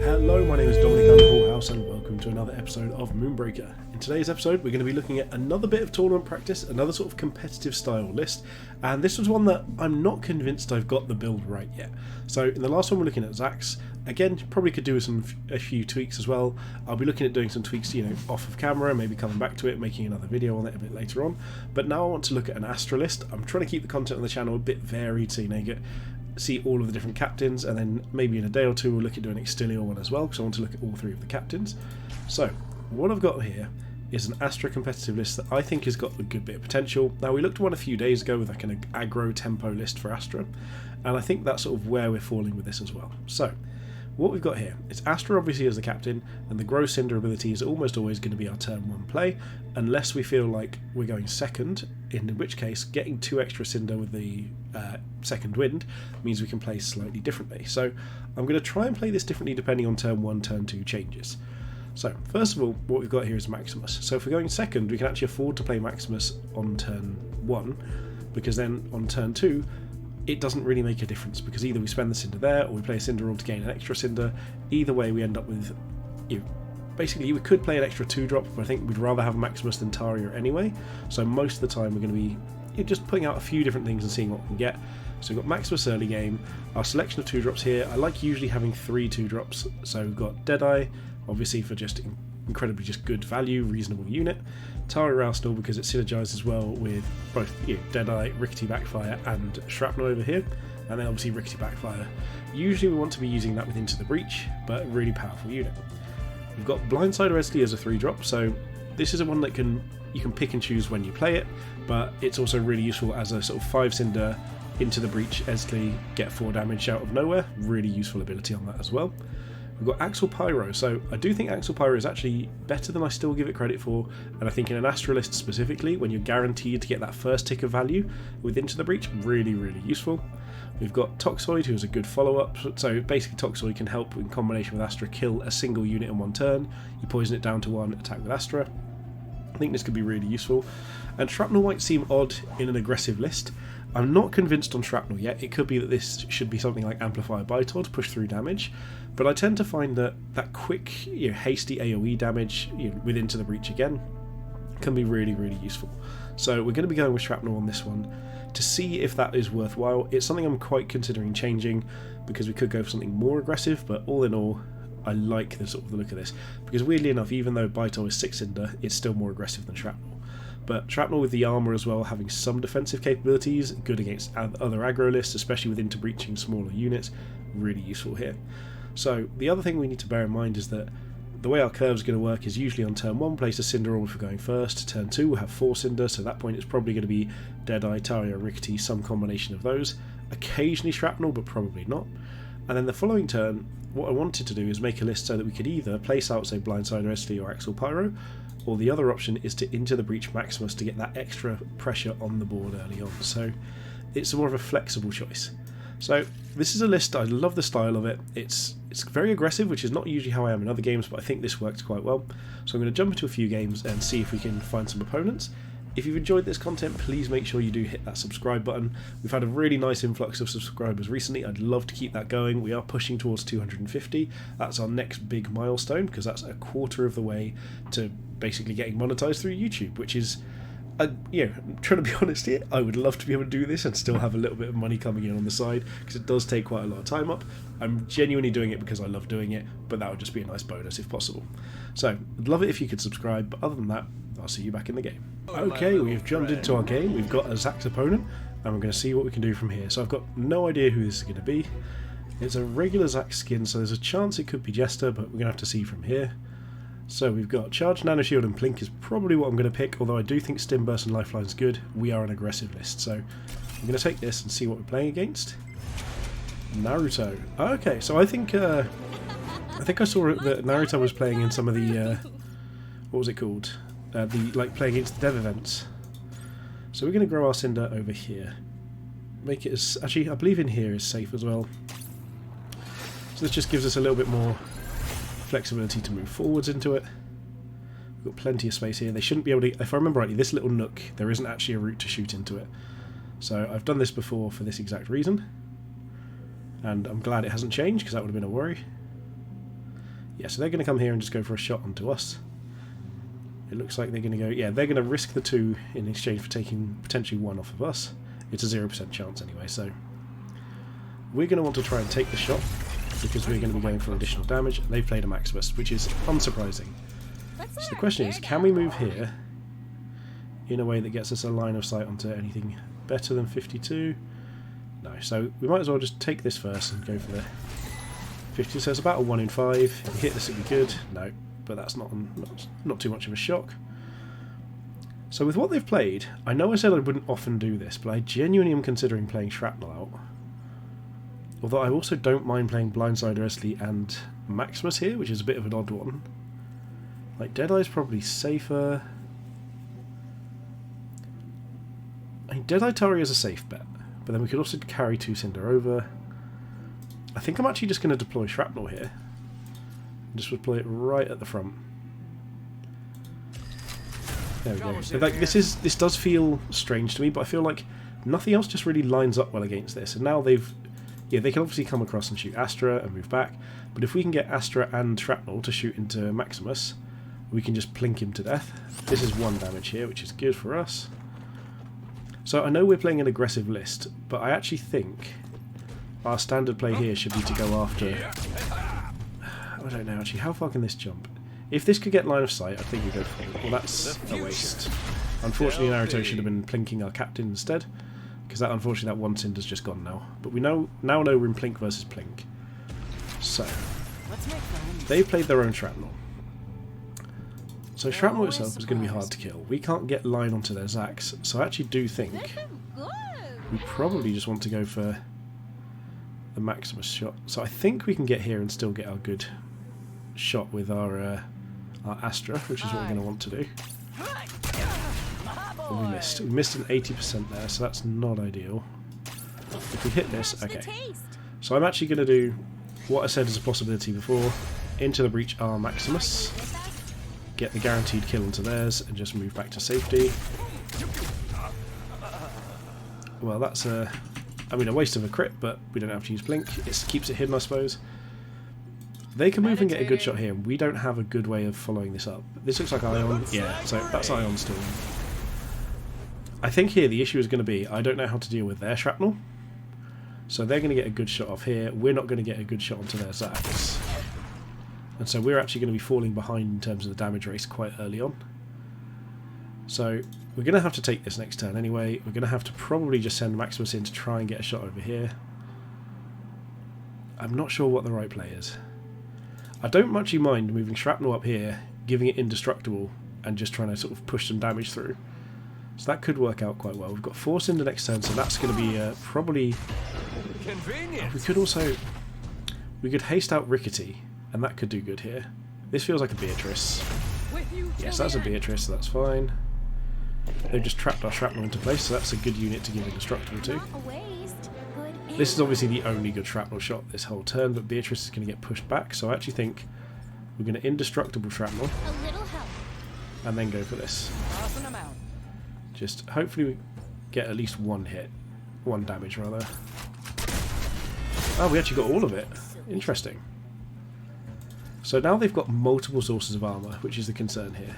Hello, my name is Dominic Underhallhouse and welcome to another episode of Moonbreaker. In today's episode we're going to be looking at another bit of tournament practice, another sort of competitive style list, and this was one that I'm not convinced I've got the build right yet. So in the last one we're looking at Zax. Again, probably could do a few tweaks as well. I'll be looking at doing some tweaks, off of camera, maybe coming back to it, making another video on it a bit later on. But now I want to look at an Astra list. I'm trying to keep the content on the channel a bit varied so see all of the different captains, and then maybe in a day or two we'll look at doing an Extilior one as well, because I want to look at all three of the captains. So what I've got here is an Astra competitive list that I think has got a good bit of potential. Now, we looked at one a few days ago with like an aggro tempo list for Astra, and I think that's sort of where we're falling with this as well. So what we've got here is Astra obviously as the captain, and the Grow Cinder ability is almost always going to be our turn 1 play, unless we feel like we're going second, in which case getting 2 extra Cinder with the second wind means we can play slightly differently. So I'm going to try and play this differently depending on turn 1, turn 2 changes. So first of all, what we've got here is Maximus. So if we're going second, we can actually afford to play Maximus on turn 1, because then on turn 2 it doesn't really make a difference, because either we spend the Cinder there or we play a Cinder roll to gain an extra Cinder. Either way we end up with, basically we could play an extra 2-drop, but I think we'd rather have Maximus than Taria anyway. So most of the time we're going to be just putting out a few different things and seeing what we can get. So we've got Maximus early game, our selection of 2-drops here. I like usually having 3 2-drops. So we've got Deadeye, obviously for just incredibly just good value, reasonable unit. Taria Arsenal because it synergizes well with both Deadeye, Rickety Backfire and Shrapnel over here, and then obviously Rickety Backfire. Usually we want to be using that with Into the Breach, but a really powerful unit. We've got Blindsider Eztli as a 3-drop, so this is a one that you can pick and choose when you play it, but it's also really useful as a sort of 5 Cinder Into the Breach Eztli, get 4 damage out of nowhere. Really useful ability on that as well. We've got Axl Pyro, so I do think Axl Pyro is actually better than I still give it credit for, and I think in an Astra list specifically, when you're guaranteed to get that first tick of value with Into the Breach, really, really useful. We've got Toxoid, who's a good follow-up, so basically Toxoid can help in combination with Astra kill a single unit in one turn. You poison it down to 1, attack with Astra. I think this could be really useful. And Shrapnel might seem odd in an aggressive list. I'm not convinced on Shrapnel yet. It could be that this should be something like Amplifier Bitod, push through damage, but I tend to find that quick, hasty AoE damage with Into the Breach again can be really, really useful. So we're going to be going with Shrapnel on this one to see if that is worthwhile. It's something I'm quite considering changing, because we could go for something more aggressive, but all in all, I like the look of this, because weirdly enough, even though Bitod is 6 Cinder, it's still more aggressive than Shrapnel. But Shrapnel with the armour as well, having some defensive capabilities, good against other aggro lists, especially with into breaching smaller units, really useful here. So the other thing we need to bear in mind is that the way our curve is going to work is usually on turn 1, place a Cinder roll if we're going first. Turn 2 we'll have 4 Cinder, so at that point it's probably going to be Deadeye, Taria, Rickety, some combination of those. Occasionally Shrapnel, but probably not. And then the following turn, what I wanted to do is make a list so that we could either place out, say, Blindsider Eztli or Axl Pyro, or the other option is to Into the Breach Maximus to get that extra pressure on the board early on. So it's more of a flexible choice. So this is a list, I love the style of it. It's very aggressive, which is not usually how I am in other games, but I think this works quite well. So I'm going to jump into a few games and see if we can find some opponents. If you've enjoyed this content, please make sure you do hit that subscribe button. We've had a really nice influx of subscribers recently. I'd love to keep that going. We are pushing towards 250. That's our next big milestone, because that's a quarter of the way to basically getting monetized through YouTube, which is, I'm trying to be honest here, I would love to be able to do this and still have a little bit of money coming in on the side, because it does take quite a lot of time up. I'm genuinely doing it because I love doing it, but that would just be a nice bonus if possible. So I'd love it if you could subscribe, but other than that, I'll see you back in the game. Okay, we've jumped into our game. We've got a Zax opponent, and we're going to see what we can do from here. So I've got no idea who this is going to be. It's a regular Zax skin, so there's a chance it could be Jester, but we're going to have to see from here. So we've got Charge, Nano Shield and Plink is probably what I'm going to pick, although I do think Stim Burst and Lifeline is good. We are an aggressive list, so I'm going to take this and see what we're playing against. Naruto. Okay, so I think I saw that Naruto was playing in some of the what was it called? Playing against the dev events. So we're going to grow our Cinder over here. Make it as, actually I believe in here is safe as well. So this just gives us a little bit more flexibility to move forwards into it. We've got plenty of space here. They shouldn't be able to, if I remember rightly, this little nook, there isn't actually a route to shoot into it. So I've done this before for this exact reason, and I'm glad it hasn't changed, because that would have been a worry. Yeah, so they're going to come here and just go for a shot onto us. It looks like they're going to go... Yeah, they're going to risk the 2 in exchange for taking potentially 1 off of us. It's a 0% chance anyway, so... We're going to want to try and take the shot, because we're going to be going for additional damage. They've played a Maximus, which is unsurprising. So the question is, can we move here in a way that gets us a line of sight onto anything better than 52? No, so we might as well just take this first and go for the 50. So it's about a 1 in 5. If we hit this, it'd be good. No, but that's not too much of a shock. So with what they've played, I know I said I wouldn't often do this, but I genuinely am considering playing Shrapnel out. Although I also don't mind playing Blindsider Eztli and Maximus here, which is a bit of an odd one. Like, Deadeye's probably safer. I mean, Deadeye Taria is a safe bet, but then we could also carry 2 Cinder over. I think I'm actually just going to deploy Shrapnel here. Just deploy it right at the front. There we go. So, like, this does feel strange to me, but I feel like nothing else just really lines up well against this. And now they've... Yeah, they can obviously come across and shoot Astra and move back, but if we can get Astra and Shrapnel to shoot into Maximus, we can just plink him to death. This is 1 damage here, which is good for us. So I know we're playing an aggressive list, but I actually think our standard play here should be to go after... I don't know, actually, how far can this jump? If this could get line of sight, I think we go for it. Well, that's a waste. Unfortunately, Naruto should have been plinking our captain instead, because that, unfortunately, that 1 Cinder's just gone now. But we now know we're in plink versus plink. So, they played their own Shrapnel. So Shrapnel itself is going to be hard to kill. We can't get line onto their Zax, so I actually do think we probably just want to go for the Maximus shot. So I think we can get here and still get our good shot with our Astra, which is what we're going to want to do. But we missed. We missed an 80% there, so that's not ideal. If we hit this, okay. So I'm actually going to do what I said as a possibility before. Into the breach our Maximus. Get the guaranteed kill into theirs and just move back to safety. Well, that's a waste of a crit, but we don't have to use blink. It keeps it hidden, I suppose. They can move and get a good shot here, and we don't have a good way of following this up. This looks like Ion. Yeah, so that's Ion still. I think here the issue is going to be I don't know how to deal with their Shrapnel. So they're going to get a good shot off here. We're not going to get a good shot onto their Zax. And so we're actually going to be falling behind in terms of the damage race quite early on. So we're going to have to take this next turn anyway. We're going to have to probably just send Maximus in to try and get a shot over here. I'm not sure what the right play is. I don't much mind moving Shrapnel up here, giving it indestructible, and just trying to sort of push some damage through. So that could work out quite well. We've got Force in the next turn, so that's going to be probably... We could also... We could haste out Rickety, and that could do good here. This feels like a Beatrice. Yes, that's a Beatrice, so that's fine. They've just trapped our Shrapnel into place, so that's a good unit to give indestructible to. This is obviously the only good Shrapnel shot this whole turn, but Beatrice is going to get pushed back, so I actually think we're going to indestructible Shrapnel, and then go for this. Just hopefully we get at least 1 hit. 1 damage, rather. Oh, we actually got all of it. Interesting. So now they've got multiple sources of armour, which is the concern here.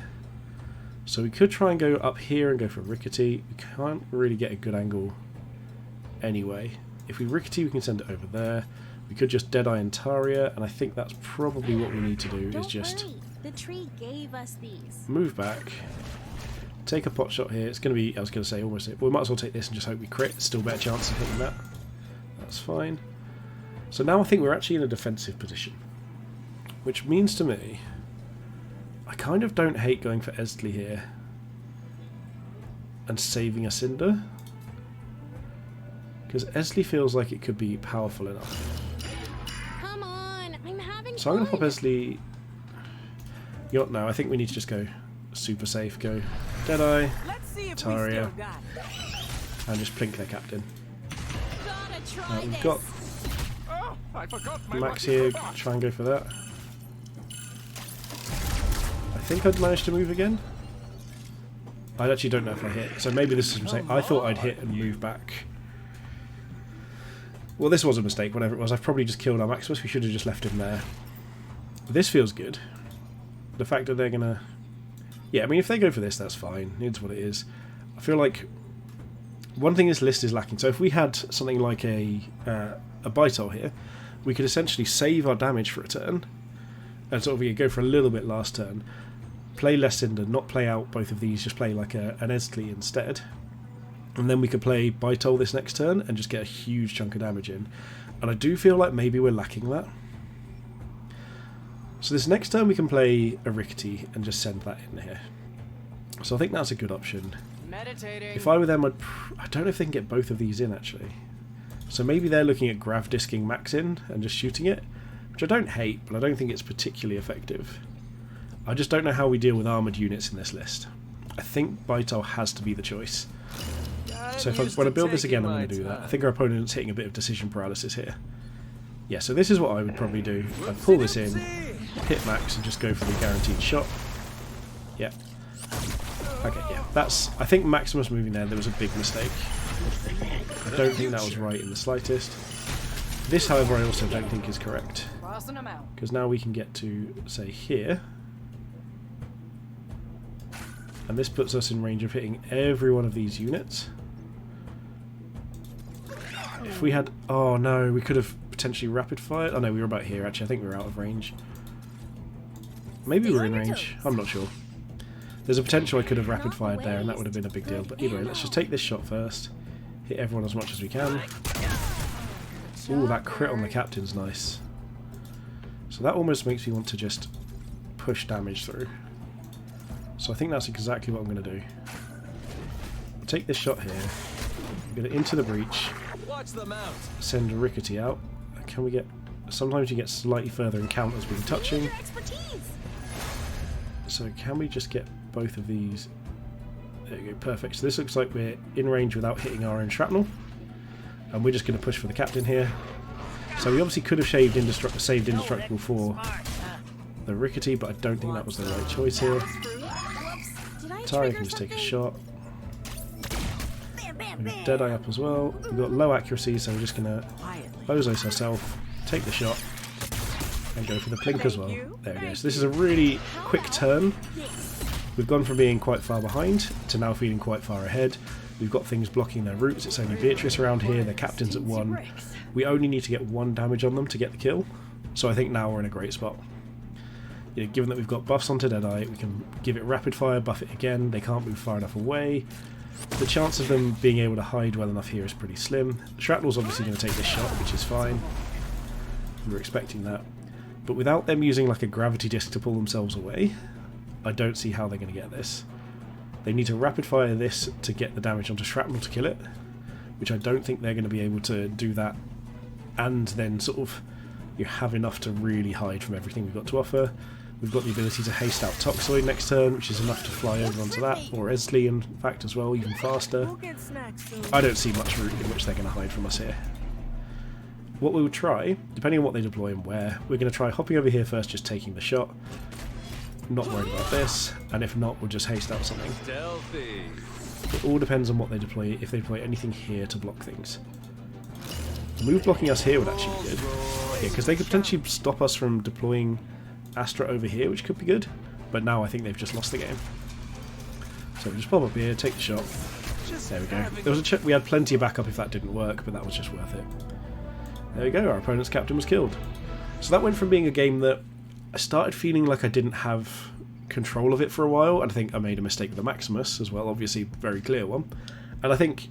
So we could try and go up here and go for Rickety. We can't really get a good angle anyway. If we Rickety, we can send it over there. We could just Deadeye and Taria, and I think that's probably what we need to do, is just the tree gave us these. Move back. Take a pot shot here. It's going to be, I was going to say, almost it. But we might as well take this and just hope we crit. Still better chance of hitting that. That's fine. So now I think we're actually in a defensive position. Which means to me, I kind of don't hate going for Eztli here and saving a Cinder. Because Eztli feels like it could be powerful enough. Come on, I'm having So I'm going to pop Eztli. You know, no, I think we need to just go super safe. Go Deadeye, Taria, and just plink their captain. We've got Max here. Try and go for that. I think I'd managed to move again. I actually don't know if I hit, so maybe this is a mistake. I thought I'd hit and move back. Well, this was a mistake, whatever it was. I've probably just killed our Maximus. We should have just left him there. This feels good. The fact that they're gonna... Yeah, I mean, if they go for this, that's fine. It's what it is. I feel like one thing this list is lacking. So if we had something like a Bytol here, we could essentially save our damage for a turn, and sort of go for a little bit last turn, play less Cinder, not play out both of these, just play like an Eztli instead, and then we could play Bytol this next turn and just get a huge chunk of damage in. And I do feel like maybe we're lacking that. So this next turn we can play a Rickety and just send that in here. So I think that's a good option. Meditating. If I were them, I don't know if they can get both of these in actually. So maybe they're looking at grav disking Max in and just shooting it, which I don't hate, but I don't think it's particularly effective. I just don't know how we deal with armoured units in this list. I think Bytol has to be the choice. So when I build this again, I'm going to do that. I think our opponent's hitting a bit of decision paralysis here. Yeah, so this is what I would probably do. I'd pull this in, hit Max, and just go for the guaranteed shot. Yeah. Okay, yeah. I think Maximus moving there was a big mistake. I don't think that was right in the slightest. This, however, I also don't think is correct. Because now we can get to, say, here. And this puts us in range of hitting every one of these units. If we had... Oh no, we could have potentially rapid fired. Oh no, we were about here actually. I think we were out of range. Maybe we were in range. I'm not sure. There's a potential I could have rapid fired there and that would have been a big deal. But either way, let's just take this shot first. Hit everyone as much as we can. Ooh, that crit on the captain's nice. So that almost makes me want to just push damage through. So I think that's exactly what I'm going to do. Take this shot here. Get it into the breach. Send a Rickety out. Can we get... Sometimes you get slightly further encounters being touching. So can we just get both of these? There you go, perfect. So this looks like we're in range without hitting our own shrapnel. And we're just going to push for the captain here. So we obviously could have saved Indestructible for the Rickety, but I don't think that was the right choice here. Taria can just take a shot. We've got Deadeye up as well. We've got low accuracy, so we're just going to Bozos ourselves, take the shot, and go for the blink as well. There we go. So this is a really quick turn. We've gone from being quite far behind to now feeling quite far ahead. We've got things blocking their routes. It's only Beatrice around here. Their captain's at 1. We only need to get 1 damage on them to get the kill. So I think now we're in a great spot. You know, given that we've got buffs onto Deadeye, we can give it rapid fire, buff it again. They can't move far enough away. The chance of them being able to hide well enough here is pretty slim. Shrapnel's obviously going to take this shot, which is fine. We were expecting that. But without them using like a gravity disc to pull themselves away, I don't see how they're going to get this. They need to rapid fire this to get the damage onto Shrapnel to kill it, which I don't think they're going to be able to do that and then sort of you have enough to really hide from everything we've got to offer. We've got the ability to haste out Toxoid next turn, which is enough to fly over onto that, or Eztli in fact as well, even faster. I don't see much route in which they're going to hide from us here. What we will try, depending on what they deploy and where, we're going to try hopping over here first, just taking the shot. Not worried about this, and if not, we'll just haste out something. It all depends on what they deploy, if they deploy anything here to block things. Move blocking us here would actually be good. Yeah, because they could potentially stop us from deploying Astra over here, which could be good, but now I think they've just lost the game. So we just pop up here, take the shot. There we go. There was we had plenty of backup if that didn't work, but that was just worth it. There we go, our opponent's captain was killed. So that went from being a game that I started feeling like I didn't have control of it for a while, and I think I made a mistake with the Maximus as well, obviously very clear one. And I think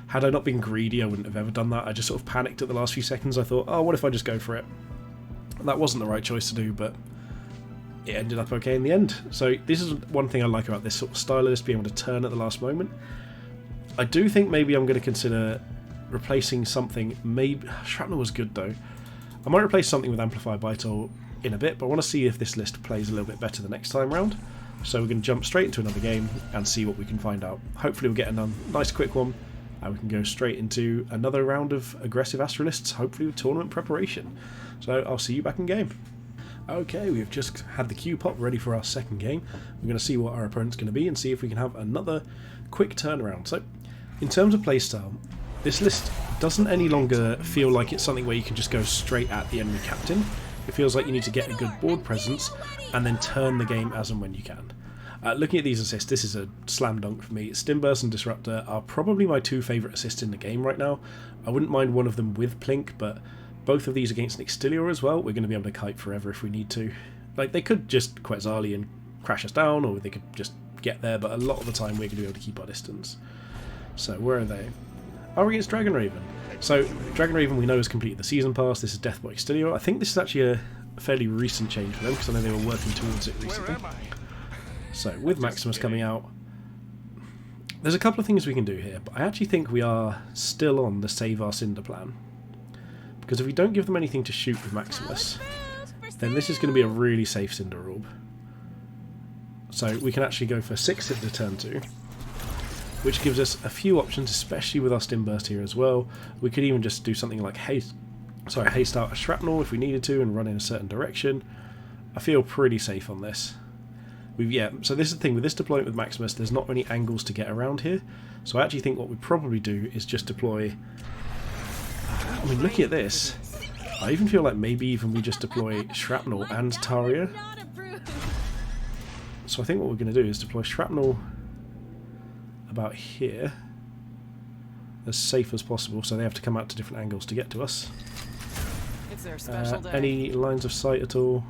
had I not been greedy, I wouldn't have ever done that. I just sort of panicked at the last few seconds. I thought, oh, what if I just go for it? And that wasn't the right choice to do, but it ended up okay in the end. So this is one thing I like about this sort of style of this, being able to turn at the last moment. I do think maybe I'm going to consider replacing something. Maybe Shrapnel was good though. I might replace something with Amplifier Bytol in a bit, but I want to see if this list plays a little bit better the next time round. So we're going to jump straight into another game and see what we can find out. Hopefully we'll get a nice quick one and we can go straight into another round of aggressive Astra lists, hopefully with tournament preparation. So I'll see you back in game. Okay, we've just had the queue pop ready for our second game. We're going to see what our opponent's going to be and see if we can have another quick turnaround. So in terms of playstyle, this list doesn't any longer feel like it's something where you can just go straight at the enemy captain. It feels like you need to get a good board presence and then turn the game as and when you can. Looking at these assists, this is a slam dunk for me. Stimburst and Disruptor are probably my two favourite assists in the game right now. I wouldn't mind one of them with Plink, but both of these against an Extilior as well, we're going to be able to kite forever if we need to. Like, they could just Quetzali and crash us down, or they could just get there, but a lot of the time we're going to be able to keep our distance. So, where are they? Oh, we're against Dragon Raven. So, Dragon Raven we know has completed the Season Pass. This is Death by Extilior. I think this is actually a fairly recent change for them, because I know they were working towards it recently. So, with Maximus coming out, there's a couple of things we can do here, but I actually think we are still on the Save Our Cinder plan. Because if we don't give them anything to shoot with Maximus, then this is going to be a really safe Cinder Orb. So we can actually go for 6 at the turn 2, which gives us a few options, especially with our Stimburst here as well. We could even just do something like haste out a Shrapnel if we needed to and run in a certain direction. I feel pretty safe on this. So this is the thing, with this deployment with Maximus, there's not many angles to get around here. So I actually think what we'd probably do is just deploy... I mean, looking at this, I even feel like maybe even we just deploy Shrapnel and Taria. So I think what we're going to do is deploy Shrapnel about here, as safe as possible, so they have to come out to different angles to get to us. It's their special day. Any lines of sight at all?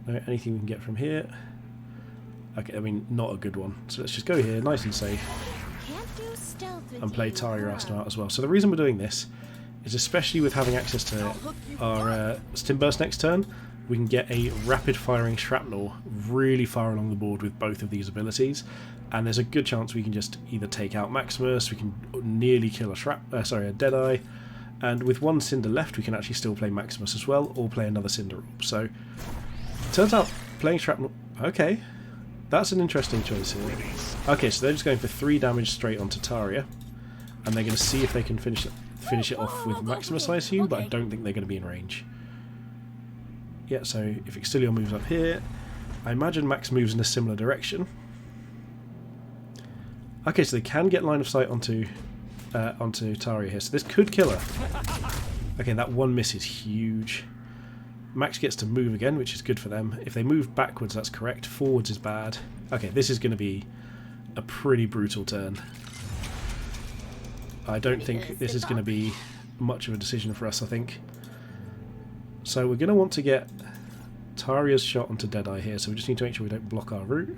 No, anything we can get from here? Okay, I mean, not a good one. So let's just go here, nice and safe, and play Taria Astra out as well. So the reason we're doing this is, especially with having access to our Stimburst next turn, we can get a rapid firing Shrapnel really far along the board with both of these abilities, and there's a good chance we can just either take out Maximus, we can nearly kill a Deadeye, and with one Cinder left we can actually still play Maximus as well, or play another Cinder Orb. So it turns out playing Shrapnel... Okay, that's an interesting choice here. Okay, so they're just going for 3 damage straight onto Taria, and they're going to see if they can finish it off with Maximus, I assume, but I don't think they're going to be in range. Yeah, so if Extilior moves up here, I imagine Max moves in a similar direction. Okay, so they can get line of sight onto Taria here, so this could kill her. Okay, that one miss is huge. Max gets to move again, which is good for them. If they move backwards, that's correct. Forwards is bad. Okay, this is going to be a pretty brutal turn. I don't think this is going to be much of a decision for us, I think. So we're going to want to get Taria's shot onto Deadeye here, so we just need to make sure we don't block our route.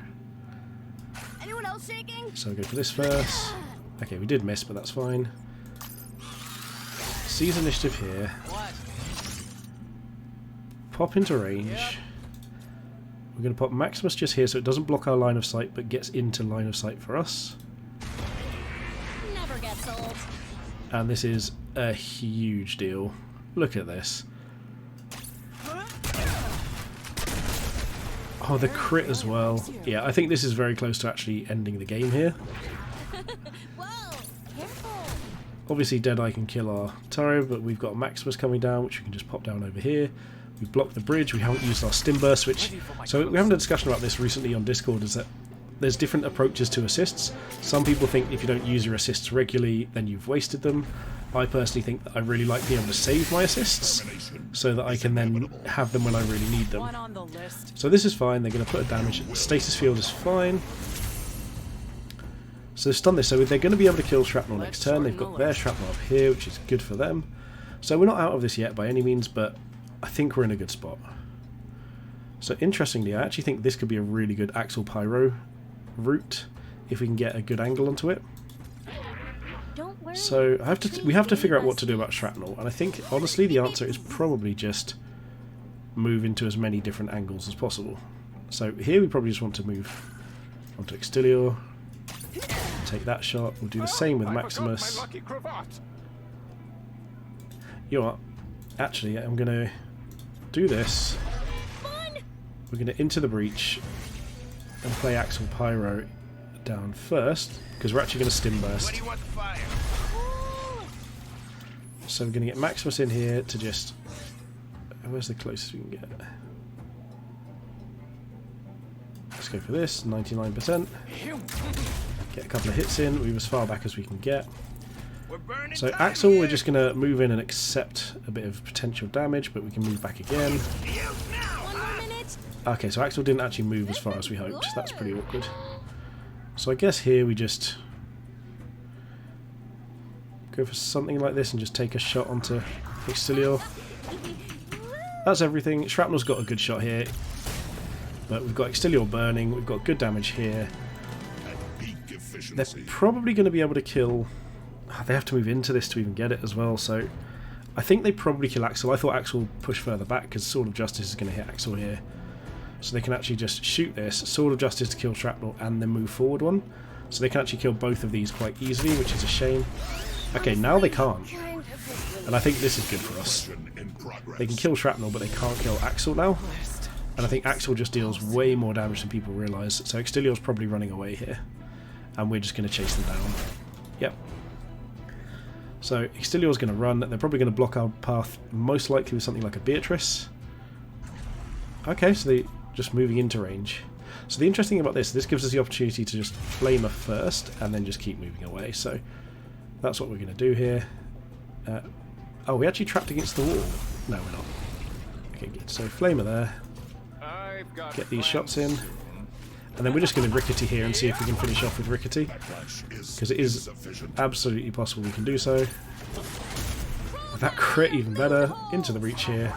Anyone else shaking? So we'll go for this first. Okay, we did miss, but that's fine. Seize initiative here. Pop into range. We're going to pop Maximus just here so it doesn't block our line of sight, but gets into line of sight for us. Never gets old. And this is a huge deal. Look at this. Oh, the crit as well. Yeah, I think this is very close to actually ending the game here. Whoa, careful. Obviously Deadeye can kill our Taria, but we've got Maximus coming down, which we can just pop down over here. We've blocked the bridge, we haven't used our Stimburst, which... So we're having a discussion about this recently on Discord, is that there's different approaches to assists. Some people think if you don't use your assists regularly, then you've wasted them. I personally think that I really like being able to save my assists, so that I can then have them when I really need them. So this is fine, they're going to put a damage. Stasis field is fine. So they've stunned this, so they're going to be able to kill Shrapnel next turn. They've got their Shrapnel up here, which is good for them. So we're not out of this yet by any means, but I think we're in a good spot. So interestingly, I actually think this could be a really good Axl Pyro route, if we can get a good angle onto it. So we have to figure out what to do about Shrapnel, and I think honestly the answer is probably just move into as many different angles as possible. So here we probably just want to move onto Extilior, take that shot. We'll do the same with Maximus. You know what? Actually, I'm going to do this. We're going to into the breach and play Axl Pyro down first, because we're actually going to Stimburst. So we're going to get Maximus in here to just... Where's the closest we can get? Let's go for this, 99%. Get a couple of hits in, move as far back as we can get. So Axl, we're just going to move in and accept a bit of potential damage, but we can move back again. One more minute. Okay, so Axl didn't actually move as far as we hoped. That's pretty awkward. So I guess here we just go for something like this and just take a shot onto Extilior. That's everything. Shrapnel's got a good shot here. But we've got Extilior burning, we've got good damage here. They're probably going to be able to kill... They have to move into this to even get it as well, so... I think they probably kill Axl. I thought Axl would push further back because Sword of Justice is going to hit Axl here. So they can actually just shoot this, Sword of Justice to kill Shrapnel and then move forward one. So they can actually kill both of these quite easily, which is a shame. Okay, now they can't. And I think this is good for us. They can kill Shrapnel, but they can't kill Axl now. And I think Axl just deals way more damage than people realise. So Extilior's probably running away here. And we're just going to chase them down. Yep. So Extilior's going to run. They're probably going to block our path, most likely with something like a Beatrice. Okay, so they're just moving into range. So the interesting thing about this gives us the opportunity to just flame her first and then just keep moving away. So that's what we're going to do here. Oh, we're actually trapped against the wall. No, we're not. Okay, good. So flamer there. Get these shots in. And then we're just going to Rickety here and see if we can finish off with Rickety. Because it is absolutely possible we can do so. With that crit, even better. Into the reach here.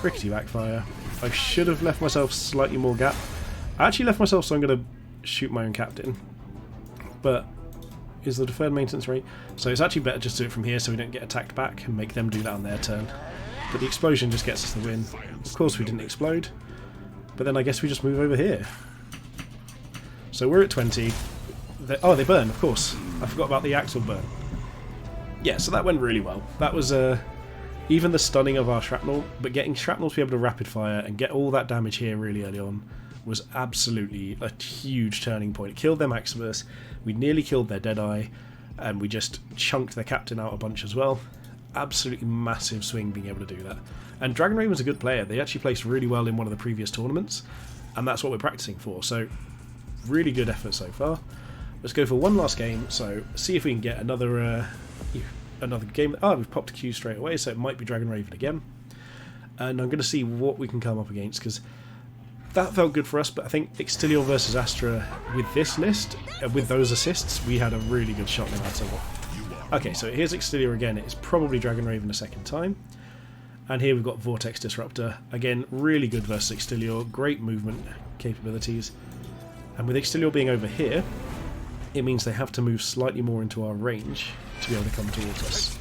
Rickety Backfire. I should have left myself slightly more gap. I actually left myself so I'm going to shoot my own captain. But is the deferred maintenance rate? So it's actually better just to do it from here so we don't get attacked back and make them do that on their turn. But the explosion just gets us the win. Of course we didn't explode. But then I guess we just move over here. So we're at 20. Oh, they burn, of course. I forgot about the Axl burn. Yeah, so that went really well. That was even the stunning of our Shrapnel, but getting Shrapnel to be able to rapid fire and get all that damage here really early on was absolutely a huge turning point. It killed their Maximus, we nearly killed their Deadeye, and we just chunked their captain out a bunch as well. Absolutely massive swing being able to do that. And Dragon Raven's a good player. They actually placed really well in one of the previous tournaments, and that's what we're practicing for. So really good effort so far. Let's go for one last game, so see if we can get another game. Oh, we've popped a Q straight away, so it might be Dragon Raven again. And I'm going to see what we can come up against, because that felt good for us, but I think Extilior versus Astra with this list, with those assists, we had a really good shot no matter what. Okay, so here's Extilior again. It's probably Dragon Raven a second time. And here we've got Vortex Disruptor. Again, really good versus Extilior. Great movement capabilities. And with Extilior being over here, it means they have to move slightly more into our range to be able to come towards us.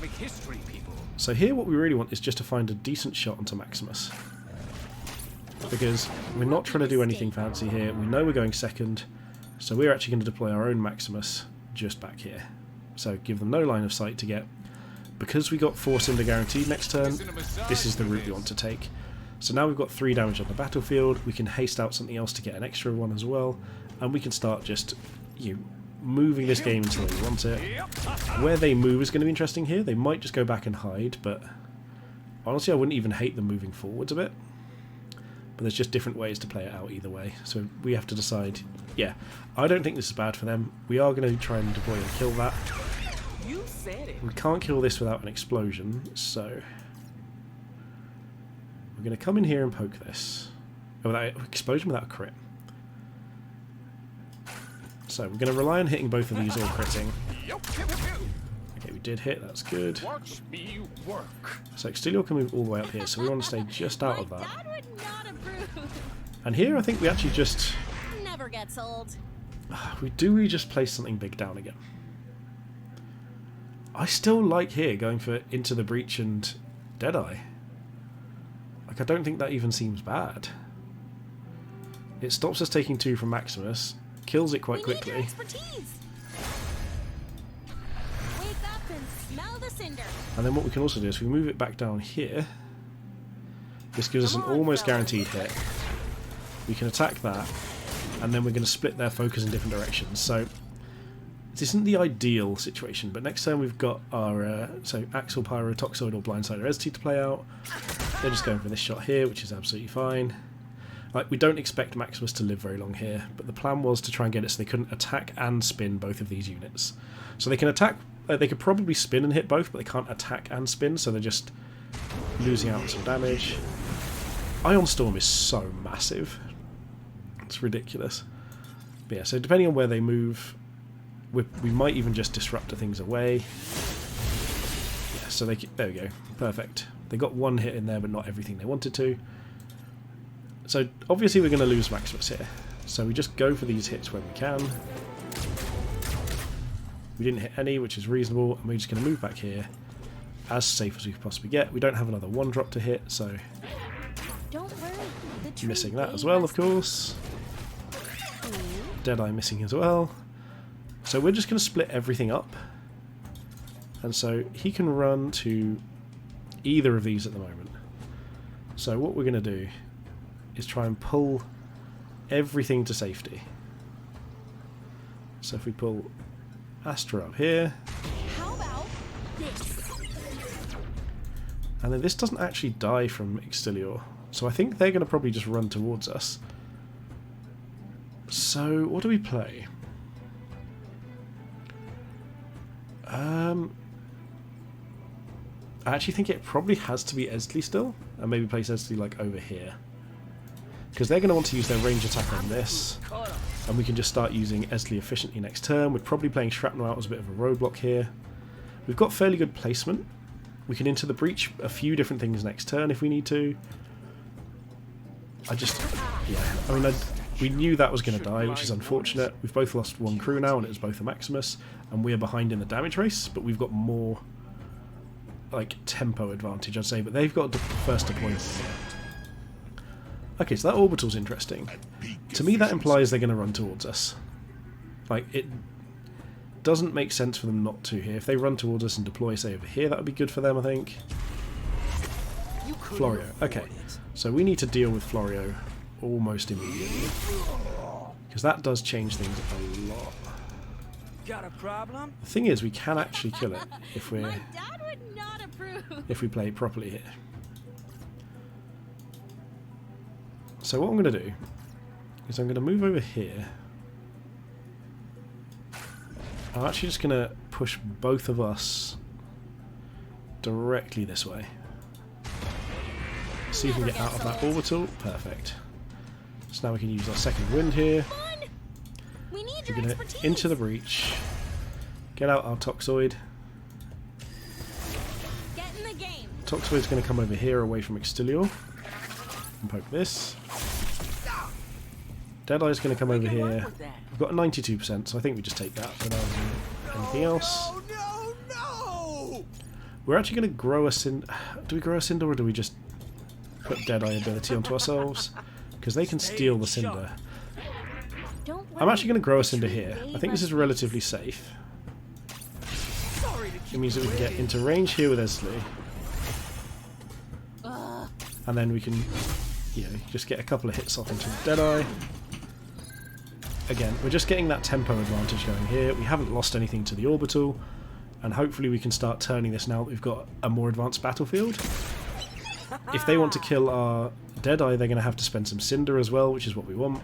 So here what we really want is just to find a decent shot onto Maximus. Because we're not trying to do anything fancy here. We know we're going second, so we're actually going to deploy our own Maximus just back here. So give them no line of sight to get. Because we got 4 Cinder guaranteed next turn, this is the route we want to take. So now we've got 3 damage on the battlefield, we can haste out something else to get an extra 1 as well, and we can start just moving this game until we want it. Where they move is going to be interesting here. They might just go back and hide, but honestly I wouldn't even hate them moving forwards a bit. But there's just different ways to play it out either way, so we have to decide. Yeah, I don't think this is bad for them. We are going to try and deploy and kill that. We can't kill this without an explosion, so we're going to come in here and poke this. Oh, without explosion, without a crit. So we're going to rely on hitting both of these or critting. Okay, we did hit, that's good. So Extilior can move all the way up here, so we want to stay just out of that. And here I think we actually just... Never gets old. We just place something big down again. I still like here going for Into the Breach and Deadeye. Like, I don't think that even seems bad. It stops us taking 2 from Maximus, kills it quite quickly. Wake up and smell the cinder. And then what we can also do is we move it back down here. This gives us an almost guaranteed hit. We can attack that, and then we're going to split their focus in different directions. So this isn't the ideal situation, but next turn we've got our so Axl Pyro, Toxoid or Blindsider Eztli to play out. They're just going for this shot here, which is absolutely fine. Like, we don't expect Maximus to live very long here, but the plan was to try and get it so they couldn't attack and spin both of these units. So they can attack They could probably spin and hit both, but they can't attack and spin, so they're just losing out on some damage. Ion Storm is so massive. It's ridiculous. But yeah, so depending on where they move, we might even just disrupt things away. Yeah, so there we go. Perfect. They got one hit in there, but not everything they wanted to. So obviously we're going to lose Maximus here. So we just go for these hits when we can. We didn't hit any, which is reasonable, and we're just going to move back here as safe as we can possibly get. We don't have another one drop to hit, so Don't worry. The tree missing that may as well, of rest- course. Deadeye missing as well. So we're just going to split everything up. And so he can run to either of these at the moment. So what we're going to do is try and pull everything to safety. So if we pull Astra up here, How about this? and then this doesn't actually die from Extilior, so I think they're going to probably just run towards us. So what do we play? I actually think it probably has to be Eztli still, and maybe place Eztli like over here, because they're going to want to use their range attack on this, and we can just start using Eztli efficiently next turn. We're probably playing Shrapnel out as a bit of a roadblock here. We've got fairly good placement. We can Into the Breach a few different things next turn if we need to. We knew that was going to die, which is unfortunate. We've both lost one crew now, and it was both a Maximus, and we're behind in the damage race, but we've got more like tempo advantage, I'd say, but they've got first deployment here. Okay, so that orbital's interesting. To me, that implies they're going to run towards us. Like, it doesn't make sense for them not to here. If they run towards us and deploy, say, over here, that would be good for them, I think. Florio. Okay, so we need to deal with Florio almost immediately, because that does change things a lot. Got a problem? The thing is, we can actually kill it if My dad would not approve. we play it properly here. So what I'm going to do is I'm going to move over here. I'm actually just going to push both of us directly this way. See if we can get out of that orbital. Perfect. So now we can use our second wind here. Fun. We need We're your going to expertise. Into the Breach. Get out our Toxoid. Get in the game. Toxoid's going to come over here away from Extilior and poke this. Deadeye's going to come over here. We've got a 92%, so I think we just take that without anything else. No! We're actually going to grow a Cinder. Do we grow a Cinder, or do we just put Deadeye ability onto ourselves? Because they can steal the Cinder. Don't worry. I'm actually going to grow a Cinder The tree here. may I think this is rest relatively safe. Sorry to It keep means that we can get into range here with Eztli. And then we can, you know, just get a couple of hits off into Deadeye. Again, we're just getting that tempo advantage going here. We haven't lost anything to the orbital, and hopefully we can start turning this now that we've got a more advanced battlefield. If they want to kill our Deadeye, they're going to have to spend some Cinder as well, which is what we want.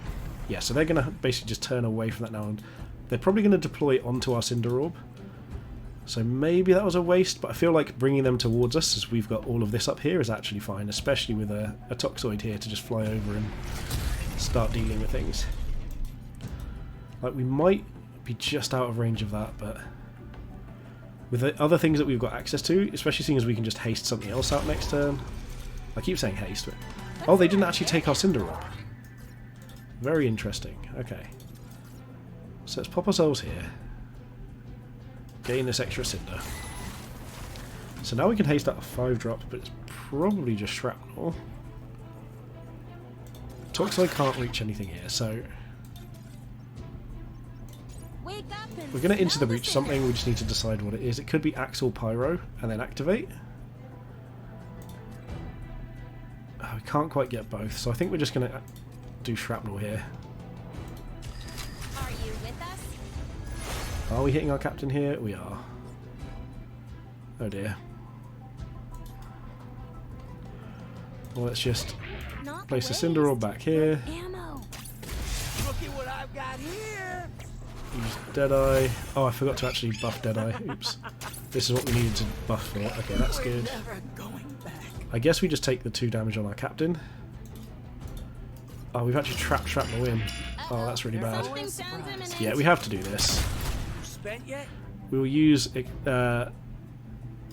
Yeah, so they're going to basically just turn away from that now, and they're probably going to deploy onto our Cinder Orb. So maybe that was a waste, but I feel like bringing them towards us, as we've got all of this up here, is actually fine, especially with a Toxoid here to just fly over and start dealing with things. Like, we might be just out of range of that, but with the other things that we've got access to, especially seeing as we can just haste something else out next turn. I keep saying haste, but... Oh, they didn't actually take our Cinder Orb. Very interesting. Okay. So let's pop ourselves here. Gain this extra Cinder. So now we can haste out a 5-drop, but it's probably just Shrapnel. Toxoid can't reach anything here, so... Wake up and We're going to Into smell the Breach cinder. something, we just need to decide what it is. It could be Axl Pyro, and then activate. Oh, we can't quite get both, so I think we're just going to do Shrapnel here. Are you with us? Are we hitting our captain here? We are. Oh dear. Well, let's just Not place the waste. Cinder Orb back here. Ammo. Look at what I've got here. Use Deadeye. Oh, I forgot to actually buff Deadeye. Oops. This is what we needed to buff for. Okay, that's good. Never going back. I guess we just take the 2 damage on our captain. Oh, we've actually trapped Shrapnel in. Oh, that's really bad. Something sounds imminent. Yeah, we have to do this. You spent yet? We will use Blindsider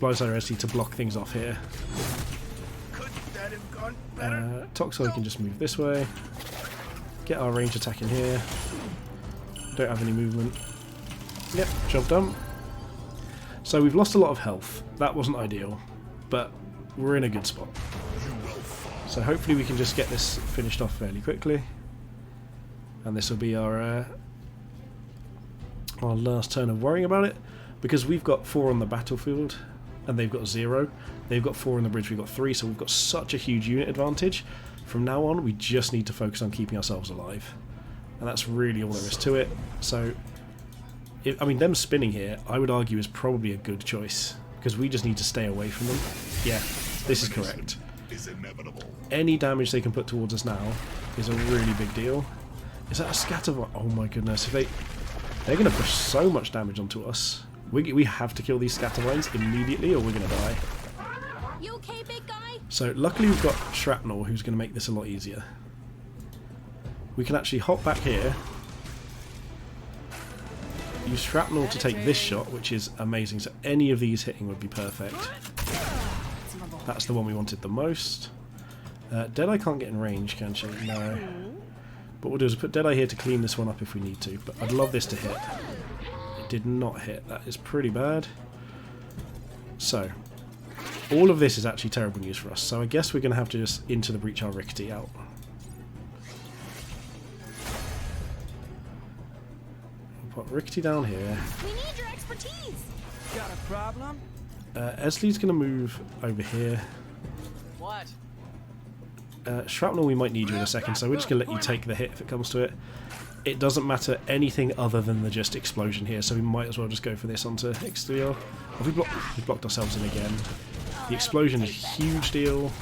Eztli to block things off here. Couldn't that have gone better? Toxoid can just move this way. Get our range attack in here. Don't have any movement. Yep, job done. So we've lost a lot of health. That wasn't ideal, but we're in a good spot. So hopefully we can just get this finished off fairly quickly. And this will be our last turn of worrying about it, because we've got 4 on the battlefield and they've got 0. They've got 4 on the bridge, we've got 3, so we've got such a huge unit advantage. From now on, we just need to focus on keeping ourselves alive, and that's really all there is to it. So, I mean, them spinning here, I would argue, is probably a good choice, because we just need to stay away from them. Yeah, this is correct. Any damage they can put towards us now is a really big deal. Is that a scatter? Oh my goodness! If they're going to push so much damage onto us, we have to kill these scatter vines immediately, or we're going to die. You okay, big guy? So luckily we've got Shrapnel, who's going to make this a lot easier. We can actually hop back here, use Shrapnel to take this shot, which is amazing. So any of these hitting would be perfect. That's the one we wanted the most. Deadeye can't get in range, can she? No. But what we'll do is put Deadeye here to clean this one up if we need to. But I'd love this to hit. It did not hit. That is pretty bad. So, all of this is actually terrible news for us. So I guess we're going to have to just into the breach our Rickety out. We'll put Rickety down here. We need your expertise. Got a problem? Eztli's going to move over here. What? Shrapnel, we might need you in a second, so we're just going to let you take the hit if it comes to it. It doesn't matter anything other than the just explosion here, so we might as well just go for this onto Exterior. Oh, we've blocked ourselves in again. The explosion is a huge deal.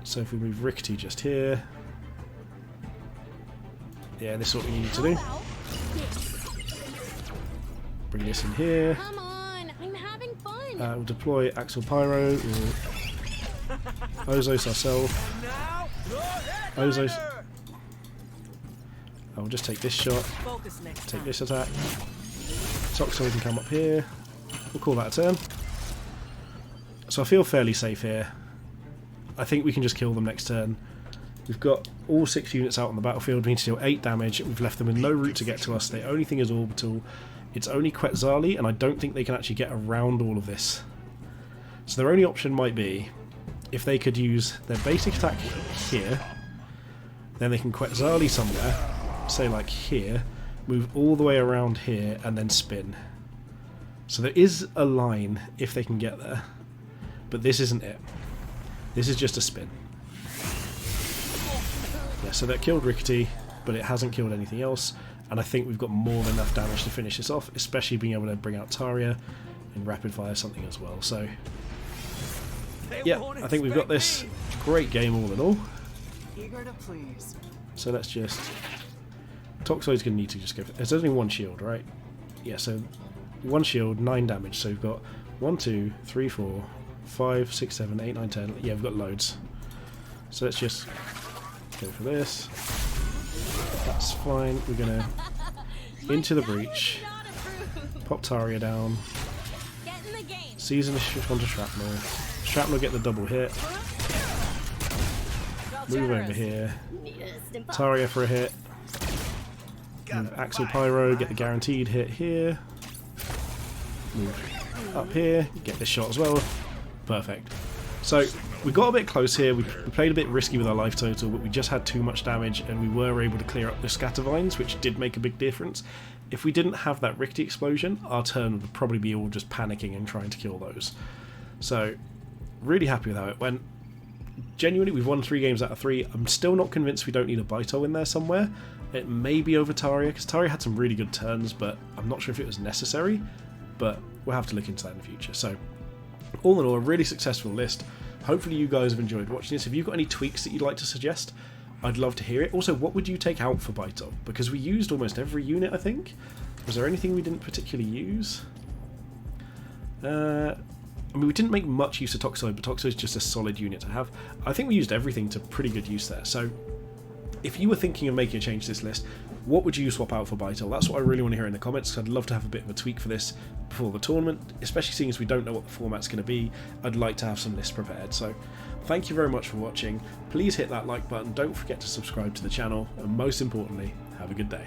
So if we move Rickety just here. Yeah, this is what we need to do. Bring this in here. Come on, I'm having fun. We'll deploy Axl Pyro. We'll Ozos ourselves. Now, Ozos. I'll just take this shot. focus next Take time. this attack. Toxoid can come up here. We'll call that a turn. So I feel fairly safe here. I think we can just kill them next turn. We've got all 6 units out on the battlefield. We need to deal 8 damage. We've left them with no route to get to us. The only thing is orbital. It's only Quetzali, and I don't think they can actually get around all of this. So their only option might be if they could use their basic attack here, then they can Quetzali somewhere, say like here, move all the way around here, and then spin. So there is a line if they can get there, but this isn't it. This is just a spin. Yeah, so that killed Rickety, but it hasn't killed anything else. And I think we've got more than enough damage to finish this off, especially being able to bring out Taria and rapid fire something as well. So, yeah, I think we've got this. Great game all in all. Eager to please. So let's just... Toxoid's going to need to just go... There's only 1 shield, right? Yeah, so 1 shield, 9 damage. So we've got 1, 2, 3, 4, 5, 6, 7, 8, 9, 10. Yeah, we've got loads. So let's just go for this. That's fine. We're going to into the breach. Pop Taria down. Get in the game. Season shift onto Shrapnel. Shrapnel get the double hit. Move over here. Taria for a hit. Move Axl Pyro, get the guaranteed hit here. Move up here, get this shot as well. Perfect. So we got a bit close here. We played a bit risky with our life total, but we just had too much damage, and we were able to clear up the scatter vines, which did make a big difference. If we didn't have that Rickety explosion, our turn would probably be all just panicking and trying to kill those. So really happy with how it went. Genuinely, we've won 3 games out of 3. I'm still not convinced we don't need a Baito in there somewhere. It may be over Taria, because Taria had some really good turns, but I'm not sure if it was necessary. But we'll have to look into that in the future. So all in all, a really successful list. Hopefully you guys have enjoyed watching this. If you've got any tweaks that you'd like to suggest, I'd love to hear it. Also, what would you take out for Bytel? Because we used almost every unit, I think. Was there anything we didn't particularly use? I mean, we didn't make much use of Toxoid, but Toxoid is just a solid unit to have. I think we used everything to pretty good use there. So, if you were thinking of making a change to this list, what would you swap out for Bytel? That's what I really want to hear in the comments, because I'd love to have a bit of a tweak for this before the tournament, especially seeing as we don't know what the format's going to be. I'd like to have some lists prepared. So, thank you very much for watching. Please hit that like button, don't forget to subscribe to the channel, and most importantly, have a good day.